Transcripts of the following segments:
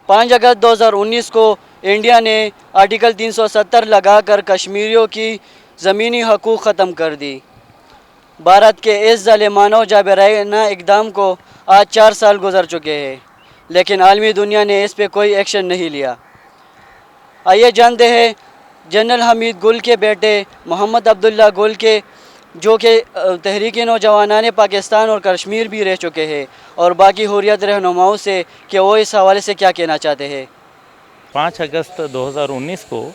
5 اگست 2019 کو انڈیا نے آرٹیکل 370 لگا کر کشمیریوں کی زمینی حقوق ختم کر دی۔ بھارت کے اس ظالمانہ و جابرانہ اقدام کو آج 4 سال گزر چکے ہیں، لیکن عالمی دنیا نے اس پہ کوئی ایکشن نہیں لیا۔ آئیے جانتے ہیں جنرل حمید گل کے بیٹے محمد عبداللہ گل کے، جو کہ تحریک نوجوانان پاکستان اور کشمیر بھی رہ چکے ہیں، اور باقی حریت رہنماؤں سے کہ وہ اس حوالے سے کیا کہنا چاہتے ہیں۔ 5 اگست 2019 کو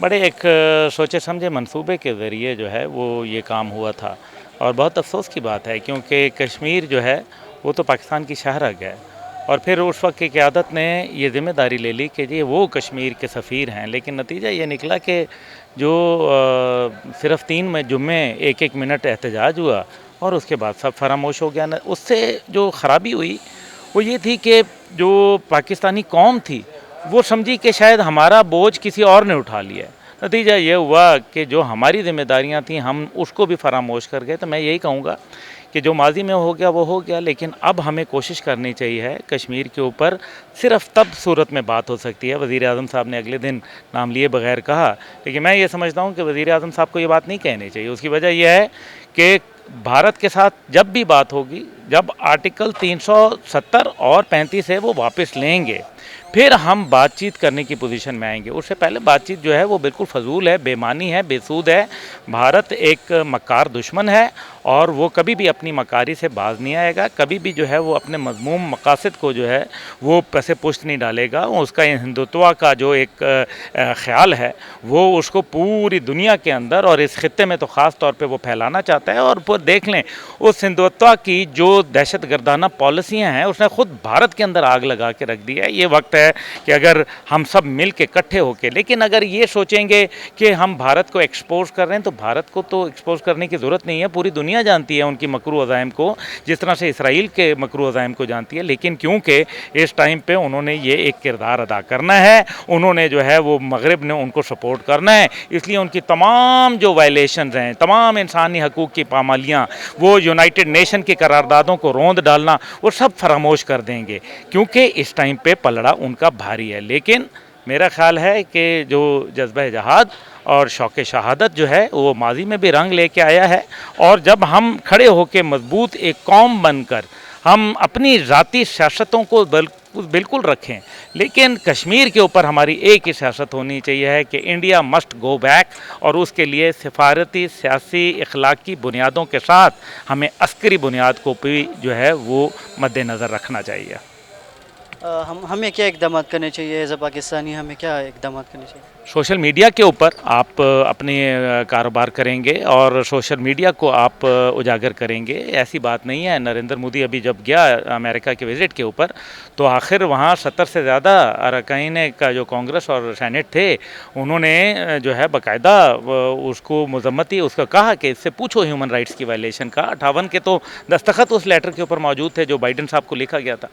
بڑے ایک سوچے سمجھے منصوبے کے ذریعے جو ہے وہ یہ کام ہوا تھا، اور بہت افسوس کی بات ہے کیونکہ کشمیر جو ہے وہ تو پاکستان کی شاہراہ ہے، اور پھر اس وقت کی قیادت نے یہ ذمہ داری لے لی کہ یہ وہ کشمیر کے سفیر ہیں، لیکن نتیجہ یہ نکلا کہ جو صرف 3 جمعے 1 منٹ احتجاج ہوا اور اس کے بعد سب فراموش ہو گیا۔ اس سے جو خرابی ہوئی وہ یہ تھی کہ جو پاکستانی قوم تھی وہ سمجھی کہ شاید ہمارا بوجھ کسی اور نے اٹھا لیا ہے۔ نتیجہ یہ ہوا کہ جو ہماری ذمہ داریاں تھیں ہم اس کو بھی فراموش کر گئے۔ تو میں یہی کہوں گا کہ جو ماضی میں ہو گیا وہ ہو گیا، لیکن اب ہمیں کوشش کرنی چاہیے کشمیر کے اوپر صرف تب صورت میں بات ہو سکتی ہے۔ وزیر اعظم صاحب نے اگلے دن نام لیے بغیر کہا، لیکن میں یہ سمجھتا ہوں کہ وزیر اعظم صاحب کو یہ بات نہیں کہنی چاہیے۔ اس کی وجہ یہ ہے کہ بھارت کے ساتھ جب بھی بات ہوگی، جب آرٹیکل 370 اور 35 ہے وہ واپس لیں گے، پھر ہم بات چیت کرنے کی پوزیشن میں آئیں گے۔ اس سے پہلے بات چیت جو ہے وہ بالکل فضول ہے، بے معنی ہے، بے سود ہے۔ بھارت ایک مکار دشمن ہے اور وہ کبھی بھی اپنی مکاری سے باز نہیں آئے گا، کبھی بھی جو ہے وہ اپنے مذموم مقاصد کو جو ہے وہ پس پشت نہیں ڈالے گا۔ اس کا ہندوتوا کا جو ایک خیال ہے وہ اس کو پوری دنیا کے اندر اور اس خطے میں تو خاص طور پہ وہ پھیلانا چاہتا ہے۔ اور پھر دیکھ لیں اس ہندوتوا کی جو دہشت گردانہ پالیسیاں ہیں اس نے خود بھارت کے اندر آگ لگا کے رکھ دی ہے۔ یہ وقت ہے کہ اگر ہم سب مل کے اکٹھے ہو کے، لیکن اگر یہ سوچیں گے کہ ہم بھارت کو ایکسپوز کر رہے ہیں تو بھارت کو تو ایکسپوز کرنے کی ضرورت نہیں ہے، پوری دنیا جانتی ہے ان کی مکروہ عزائم کو، جس طرح سے اسرائیل کے مکروہ عزائم کو جانتی ہے۔ لیکن کیونکہ اس ٹائم پہ انہوں نے یہ ایک کردار ادا کرنا ہے، انہوں نے جو ہے وہ مغرب نے ان کو سپورٹ کرنا ہے، اس لیے ان کی تمام جو وائلیشنز ہیں، تمام انسانی حقوق کی پامالیاں، وہ یونائٹڈ نیشن کی قراردادوں کو روند ڈالنا، وہ سب فراموش کر دیں گے، کیونکہ اس ٹائم پہ پلڑا ان کا بھاری ہے۔ لیکن میرا خیال ہے کہ جو جذبہ جہاد اور شوق شہادت جو ہے وہ ماضی میں بھی رنگ لے کے آیا ہے، اور جب ہم کھڑے ہو کے مضبوط ایک قوم بن کر ہم اپنی ذاتی سیاستوں کو بالکل رکھیں، لیکن کشمیر کے اوپر ہماری ایک ہی سیاست ہونی چاہیے ہے کہ انڈیا مسٹ گو بیک، اور اس کے لیے سفارتی، سیاسی، اخلاقی بنیادوں کے ساتھ ہمیں عسکری بنیاد کو بھی جو ہے وہ مد نظر رکھنا چاہیے۔ ہمیں کیا اقدامات کرنے چاہیے ایز اے پاکستانی، ہمیں کیا اقدامات کرنے چاہیے؟ سوشل میڈیا کے اوپر آپ اپنے کاروبار کریں گے اور سوشل میڈیا کو آپ اجاگر کریں گے۔ ایسی بات نہیں ہے، نریندر مودی ابھی جب گیا امریکہ کے وزٹ کے اوپر تو آخر وہاں 70 سے زیادہ اراکین کا جو کانگریس اور سینٹ تھے انہوں نے جو ہے باقاعدہ اس کو مذمتی اس کا کہا کہ اس سے پوچھو ہیومن رائٹس کی وائلیشن کا۔ 58 کے تو دستخط اس لیٹر کے اوپر موجود تھے جو بائیڈن صاحب کو لکھا گیا تھا۔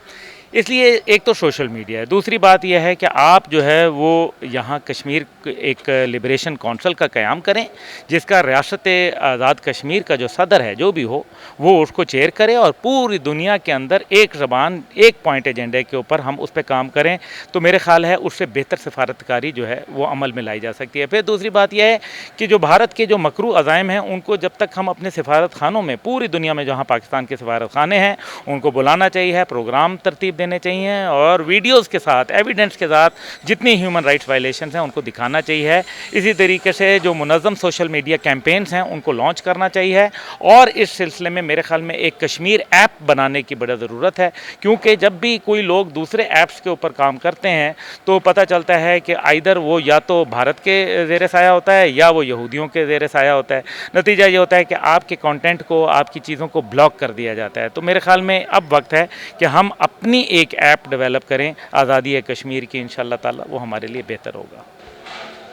اس لیے ایک تو سوشل میڈیا ہے، دوسری بات یہ ہے کہ آپ جو ہے وہ یہاں کشمیر ایک لبریشن کونسل کا قیام کریں، جس کا ریاست آزاد کشمیر کا جو صدر ہے جو بھی ہو وہ اس کو چیئر کرے، اور پوری دنیا کے اندر ایک زبان ایک پوائنٹ ایجنڈے کے اوپر ہم اس پہ کام کریں تو میرے خیال ہے اس سے بہتر سفارتکاری جو ہے وہ عمل میں لائی جا سکتی ہے۔ پھر دوسری بات یہ ہے کہ جو بھارت کے جو مکروہ عزائم ہیں ان کو جب تک ہم اپنے سفارت خانوں میں پوری دنیا میں جہاں پاکستان کے سفارت خانے ہیں ان کو بلانا چاہیے، پروگرام ترتیب دینے چاہیے، اور ویڈیوز کے ساتھ، ایویڈنس کے ساتھ جتنی ہیومن رائٹس وائلیشنز ہیں ان کو دکھانا چاہیے۔ اسی طریقے سے جو منظم سوشل میڈیا کیمپینز ہیں ان کو لانچ کرنا چاہیے، اور اس سلسلے میں میرے خیال میں ایک کشمیر ایپ بنانے کی بڑا ضرورت ہے، کیونکہ جب بھی کوئی لوگ دوسرے ایپس کے اوپر کام کرتے ہیں تو پتہ چلتا ہے کہ آئیدر وہ یا تو بھارت کے زیر سایہ ہوتا ہے یا وہ یہودیوں کے زیر سایہ ہوتا ہے۔ نتیجہ یہ ہوتا ہے کہ آپ کے کنٹینٹ کو، آپ کی چیزوں کو بلاک کر دیا جاتا ہے۔ تو میرے خیال میں اب وقت ہے کہ ہم اپنی ایک ایپ ڈیولپ کریں آزادی ہے کشمیر کی، انشاءاللہ تعالی وہ ہمارے لیے بہتر ہوگا۔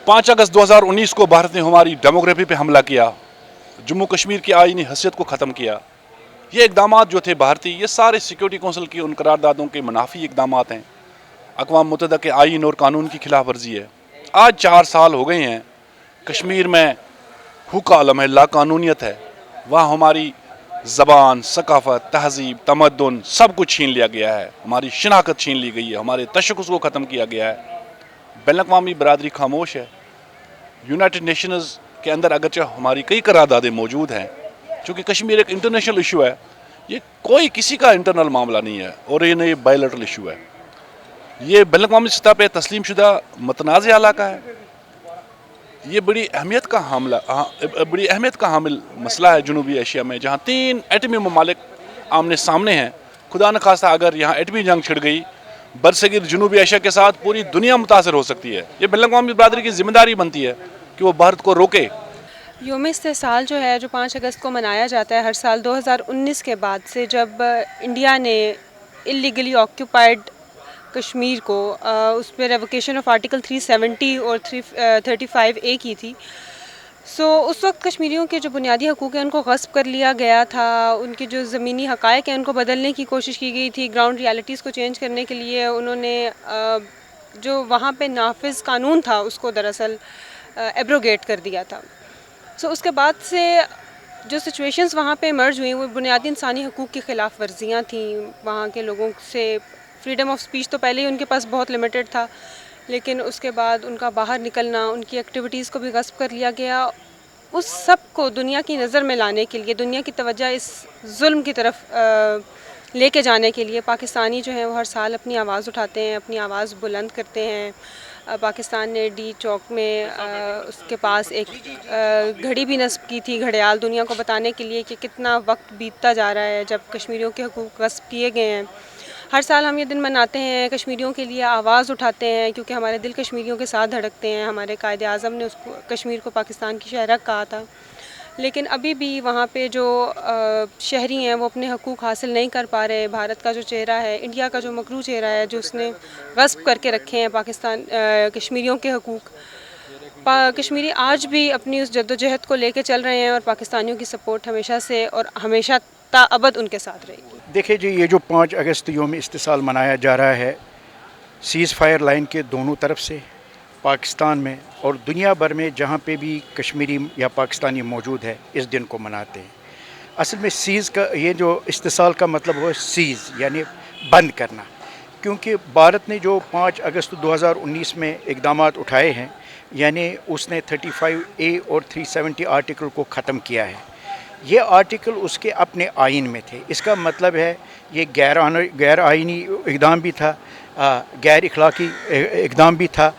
5 اگست 2019 کو بھارت نے ہماری ڈیموگرافی پہ حملہ کیا، جموں کشمیر کی آئینی حیثیت کو ختم کیا۔ یہ اقدامات جو تھے بھارتی، یہ سارے سیکیورٹی کونسل کی ان قراردادوں کے منافی اقدامات ہیں، اقوام متحدہ کے آئین اور قانون کی خلاف ورزی ہے۔ آج 4 سال ہو گئے ہیں، کشمیر میں حقوق عالم ہے، لا قانونیت ہے، وہاں ہماری زبان، ثقافت، تہذیب، تمدن سب کچھ چھین لیا گیا ہے. ہماری شناخت چھین لی گئی ہے. ہمارے تشخص کو ختم کیا گیا ہے. بین الاقوامی برادری خاموش ہے. یونائٹڈ نیشنز کے اندر اگرچہ ہماری کئی قراردادیں موجود ہیں، چونکہ کشمیر ایک انٹرنیشنل ایشو ہے، یہ کوئی کسی کا انٹرنل معاملہ نہیں ہے اور یہ بائی لیٹرل ایشو ہے. یہ بین الاقوامی سطح پہ تسلیم شدہ متنازع علاقہ ہے. یہ بڑی اہمیت کا حامل مسئلہ ہے جنوبی ایشیا میں، جہاں 3 ایٹمی ممالک آمنے سامنے ہیں. خدا نخواستہ اگر یہاں ایٹمی جنگ چھڑ گئی، برصغیر جنوبی ایشیا کے ساتھ پوری دنیا متاثر ہو سکتی ہے. یہ بین الاقوامی برادری کی ذمہ داری بنتی ہے کہ وہ بھارت کو روکے. یوم استحصال جو ہے، جو 5 اگست کو منایا جاتا ہے ہر سال 2019 کے بعد سے، جب انڈیا نے اللیگلی آکیوپائڈ کشمیر کو اس پہ ریووکیشن آف آرٹیکل 370 اور 335A کی تھی. اس وقت کشمیریوں کے جو بنیادی حقوق ہیں ان کو غصب کر لیا گیا تھا. ان کے جو زمینی حقائق ہیں ان کو بدلنے کی کوشش کی گئی تھی. گراؤنڈ ریالٹیز کو چینج کرنے کے لیے انہوں نے جو وہاں پہ نافذ قانون تھا اس کو دراصل ایبروگیٹ کر دیا تھا. اس کے بعد سے جو سچویشنز وہاں پہ ایمرج ہوئیں وہ بنیادی انسانی حقوق کی خلاف ورزیاں تھیں. وہاں کے لوگوں سے فریڈم آف اسپیچ تو پہلے ہی ان کے پاس بہت لمیٹڈ تھا، لیکن اس کے بعد ان کا باہر نکلنا، ان کی ایکٹیویٹیز کو بھی غصب کر لیا گیا. اس سب کو دنیا کی نظر میں لانے کے لیے، دنیا کی توجہ اس ظلم کی طرف لے کے جانے کے لیے پاکستانی جو ہیں وہ ہر سال اپنی آواز اٹھاتے ہیں، اپنی آواز بلند کرتے ہیں. پاکستان نے ڈی چوک میں اس کے پاس ایک گھڑی بھی نصب کی تھی، گھڑیال، دنیا کو بتانے کے لیے کہ کتنا وقت بیتتا جا رہا ہے جب کشمیریوں کے حقوق غصب کیے گئے ہیں. ہر سال ہم یہ دن مناتے ہیں، کشمیریوں کے لیے آواز اٹھاتے ہیں، کیونکہ ہمارے دل کشمیریوں کے ساتھ دھڑکتے ہیں. ہمارے قائد اعظم نے کشمیر کو پاکستان کی شہرک کہا تھا، لیکن ابھی بھی وہاں پہ جو شہری ہیں وہ اپنے حقوق حاصل نہیں کر پا رہے. بھارت کا جو چہرہ ہے، انڈیا کا جو مکروہ چہرہ ہے، جو اس نے غصب کر کے رکھے ہیں کشمیریوں کے حقوق، کشمیری آج بھی اپنی اس جدوجہد کو لے کے چل رہے ہیں اور پاکستانیوں کی سپورٹ ہمیشہ سے اور ہمیشہ تا ابد ان کے ساتھ رہے گی. دیکھیں جی، یہ جو 5 اگست یوم استحصال منایا جا رہا ہے، سیز فائر لائن کے دونوں طرف سے پاکستان میں اور دنیا بھر میں جہاں پہ بھی کشمیری یا پاکستانی موجود ہے اس دن کو مناتے ہیں. اصل میں سیز کا یہ جو استحصال کا مطلب ہو سیز یعنی بند کرنا، کیونکہ بھارت نے جو 5 اگست 2019 میں اقدامات اٹھائے ہیں، یعنی اس نے 35A اور 370 آرٹیکل کو ختم کیا ہے. یہ آرٹیکل اس کے اپنے آئین میں تھے. اس کا مطلب ہے یہ غیر آئینی اقدام بھی تھا، غیر اخلاقی اقدام بھی تھا،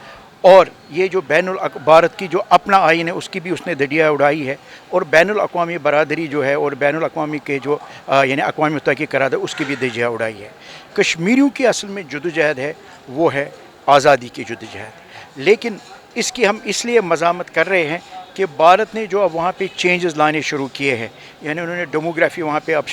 اور یہ جو بھارت کی جو اپنا آئین ہے اس کی بھی اس نے دھجیاں اڑائی ہے، اور بین الاقوامی برادری جو ہے اور بین الاقوامی کے جو یعنی اقوام متحدہ کی قرارداد اس کی بھی دھجیاں اڑائی ہے. کشمیریوں کی اصل میں جدوجہد ہے وہ ہے آزادی کی جدوجہد. لیکن اس کی ہم اس لیے مذمت کر رہے ہیں کہ بھارت نے جو اب وہاں پہ چینجز لانے شروع کیے ہیں، یعنی انہوں نے ڈیموگرافی وہاں پہ اب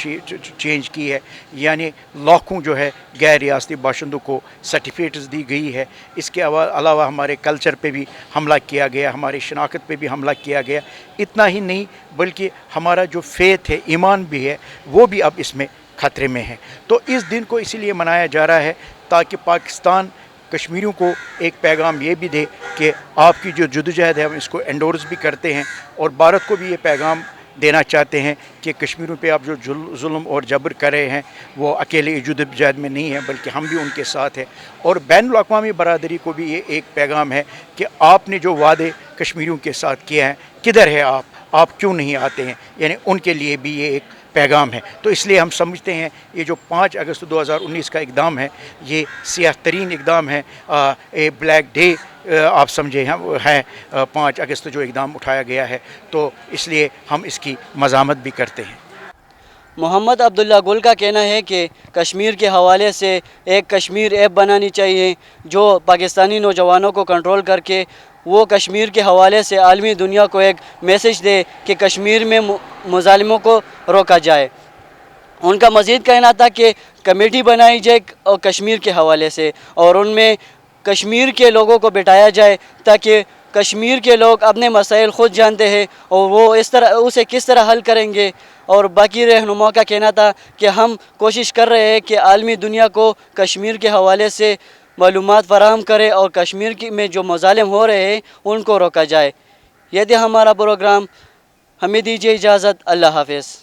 چینج کی ہے، یعنی لاکھوں جو ہے غیر ریاستی باشندوں کو سرٹیفکیٹس دی گئی ہے. اس کے علاوہ ہمارے کلچر پہ بھی حملہ کیا گیا، ہماری شناخت پہ بھی حملہ کیا گیا. اتنا ہی نہیں بلکہ ہمارا جو فیتھ ہے، ایمان بھی ہے، وہ بھی اب اس میں خطرے میں ہے. تو اس دن کو اسی لیے منایا جا رہا ہے تاکہ پاکستان کشمیریوں کو ایک پیغام یہ بھی دے کہ آپ کی جو جدوجہد ہے ہم اس کو انڈورس بھی کرتے ہیں، اور بھارت کو بھی یہ پیغام دینا چاہتے ہیں کہ کشمیریوں پہ آپ جو ظلم اور جبر کر رہے ہیں وہ اکیلے جدوجہد میں نہیں ہیں بلکہ ہم بھی ان کے ساتھ ہیں. اور بین الاقوامی برادری کو بھی یہ ایک پیغام ہے کہ آپ نے جو وعدے کشمیریوں کے ساتھ کیے ہیں کدھر ہے آپ کیوں نہیں آتے ہیں. یعنی ان کے لیے بھی یہ ایک پیغام ہے. تو اس لیے ہم سمجھتے ہیں یہ جو 5 اگست 2019 کا اقدام ہے یہ سیاہ ترین اقدام ہے. بلیک ڈے آپ سمجھے ہیں 5 اگست جو اقدام اٹھایا گیا ہے، تو اس لیے ہم اس کی مذمت بھی کرتے ہیں. محمد عبداللہ گل کا کہنا ہے کہ کشمیر کے حوالے سے ایک کشمیر ایپ بنانی چاہیے جو پاکستانی نوجوانوں کو کنٹرول کر کے وہ کشمیر کے حوالے سے عالمی دنیا کو ایک میسج دے کہ کشمیر میں مظالموں کو روکا جائے. ان کا مزید کہنا تھا کہ کمیٹی بنائی جائے اور کشمیر کے حوالے سے، اور ان میں کشمیر کے لوگوں کو بٹھایا جائے تاکہ کشمیر کے لوگ اپنے مسائل خود جانتے ہیں اور وہ اسے کس طرح حل کریں گے. اور باقی رہنما کا کہنا تھا کہ ہم کوشش کر رہے ہیں کہ عالمی دنیا کو کشمیر کے حوالے سے معلومات فراہم کرے اور کشمیر میں جو مظالم ہو رہے ہیں ان کو روکا جائے. یہ تھا ہمارا پروگرام. ہمیں دیجیے اجازت. اللہ حافظ.